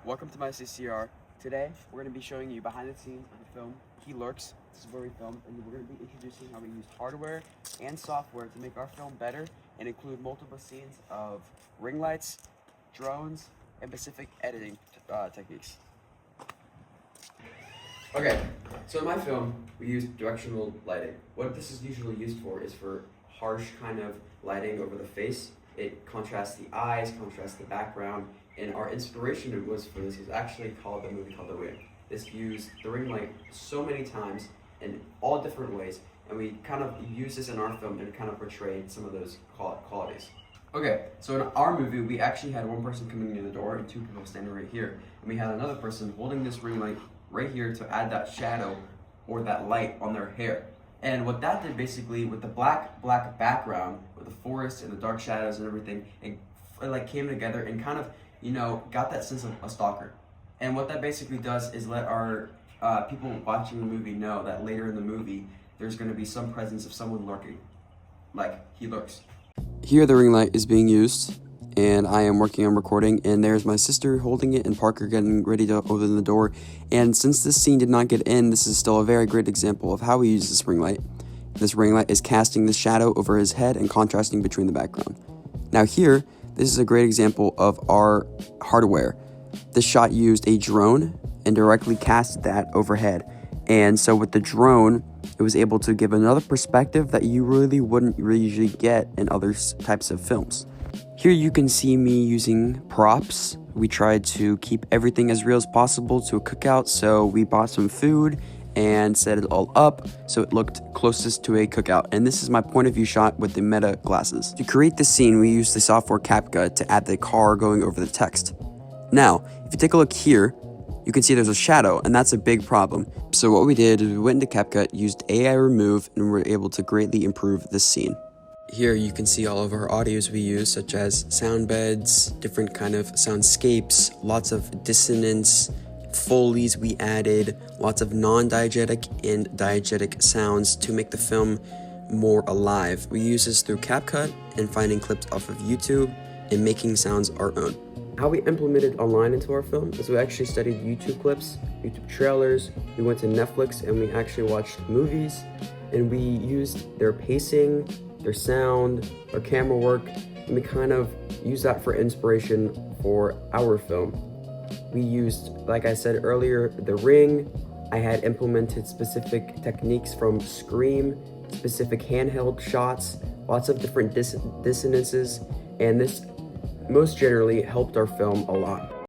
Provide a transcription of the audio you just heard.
Welcome to my CCR. Today, we're going to be showing you behind the scenes of the film He Lurks. This is where we filmed, and we're going to be introducing how we used hardware and software to make our film better and include multiple scenes of ring lights, drones, and specific editing techniques. Okay, so in my film, we used directional lighting. What this is usually used for is for harsh kind of lighting over the face. It contrasts the eyes, contrasts the background, and our inspiration was for this is actually called the movie called The Ring. This used the ring light so many times in all different ways, and we kind of used this in our film and kind of portrayed some of those qualities. Okay, so in our movie, we actually had one person coming in the door and two people standing right here, and we had another person holding this ring light right here to add that shadow or that light on their hair. And what that did basically with the black background, with the forest and the dark shadows and everything, it like came together and kind of, got that sense of a stalker. And what that basically does is let our people watching the movie know that later in the movie, there's going to be some presence of someone lurking, like he lurks. Here the ring light is being used, and I am working on recording, and there's my sister holding it and Parker getting ready to open the door. And since this scene did not get in, this is still a very great example of how we use this ring light. This ring light is casting the shadow over his head and contrasting between the background. Now here, this is a great example of our hardware. This shot used a drone and directly cast that overhead. And so with the drone, it was able to give another perspective that you really wouldn't usually get in other types of films. Here you can see me using props. We tried to keep everything as real as possible to a cookout, so we bought some food and set it all up so it looked closest to a cookout. And this is my point of view shot with the meta glasses. To create this scene, we used the software CapCut to add the car going over the text. Now, if you take a look here, you can see there's a shadow, and that's a big problem. So what we did is we went into CapCut, used AI remove, and were able to greatly improve this scene. Here you can see all of our audios we use, such as sound beds, different kind of soundscapes, lots of dissonance, Foleys we added, lots of non-diegetic and diegetic sounds to make the film more alive. We use this through CapCut and finding clips off of YouTube and making sounds our own. How we implemented online into our film is we actually studied YouTube clips, YouTube trailers, we went to Netflix and we actually watched movies, and we used their pacing, their sound, their camera work, and we kind of used that for inspiration for our film. We used, like I said earlier, The Ring. I had implemented specific techniques from Scream, specific handheld shots, lots of different dissonances, and this most generally helped our film a lot.